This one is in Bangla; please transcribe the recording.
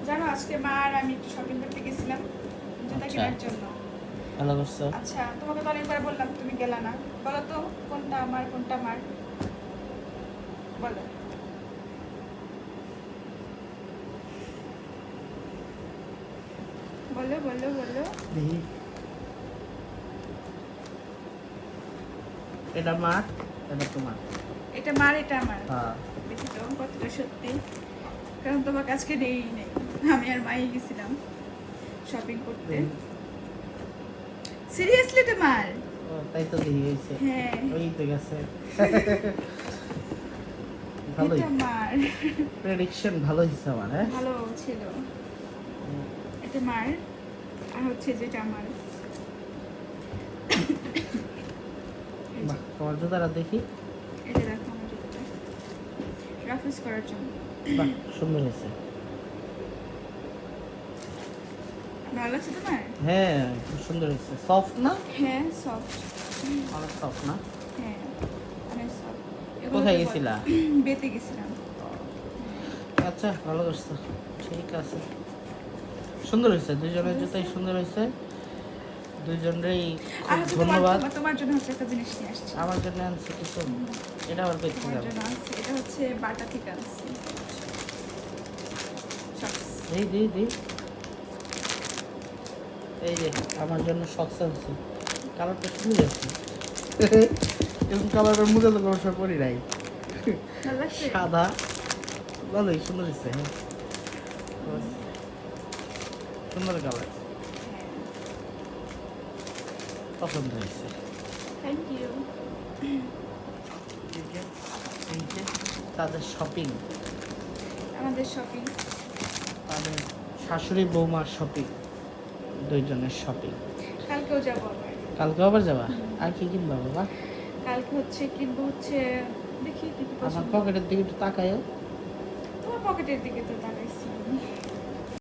জানো আজকে মা আর আমি একটু শপিং করতে গেছিলাম জুতা আচ্ছা। কেনার জন্য। ভালো করছো। আচ্ছা তোমাকে তো অনেকবার বললাম, তুমি গেলা না। বলো তো কোনটা আমার কোনটা আমার, বলো। বলো বলো বলো। দেখি এটা মার, এটা তোমার। এটা মার এটা আমার। হ্যাঁ। দেখি তো কতটা সত্যি, কারণ তোমাকে আজকে দেই নেই, আমি আর মাই গেছিলাম শপিং করতে। দেখি। সিরিয়াসলি এটা মার? ও, তাই তো দেখি হয়েছে। হ্যাঁ ওই তো গেছে। ভালোই, এটা মার। প্রেডিকশন ভালো হয়েছে আমার। হ্যাঁ, ভালো ছিল। এটা মার আর হচ্ছে যেটা আমার। বাহ, তোমার জুতাটা দেখি। এটা দেখো আমার জুতোটা রাফেজ করার জন্য। বাহ, সুন্দর হয়েছে। ভালো লাগছে তোমার? হ্যাঁ, খুব সুন্দর হয়েছে। সফট না? হ্যাঁ সফট। অনেক সফট না? হ্যাঁ অনেক সফট। কোথায় গেছিলা? বেতে গেছিলাম। আচ্ছা, ভালো করছো। ঠিক আছে, সুন্দর হয়েছে। দুজনের সুন্দর জুতাই হয়েছে? সুন্দর হয়েছে। দুজনেরই আর খুব হচ্ছে ধন্যবাদ। তোমার জন্য হচ্ছে একটা জিনিস নিয়ে আসছি। আমার জন্য আনছে কিছু। এটা আবার পেয়েছি তোমার যাবে। জন্য আনছি, এটা হচ্ছে বাটা থেকে আনছি। Socks। এই দি দি, এই যে আমার জন্য শক্স আনছে। কালারটা সুন্দর আছে। এরকম কালারের মুখে তো কোনো সময় পরি নাই। ভালো লাগছে? সাদা, ভালোই সুন্দর হয়েছে। হ্যাঁ, সুন্দর কালার, পছন্দ হয়েছে। Thank you. এই যে তাদের শপিং, আমাদের শপিং। তাদের শাশুড়ি বৌমার শপিং, দুইজনের শপিং। কালকেও যাবো আবার। কালকে আবার যাবা? আর কি কিনবা বাবা? কালকে হচ্ছে কিনবো হচ্ছে, দেখি কি কি আমার পছন্দ। পকেটের দিকে একটু তাকায়ও। তোমার পকেটের দিকে তো তাকাইছি আমি।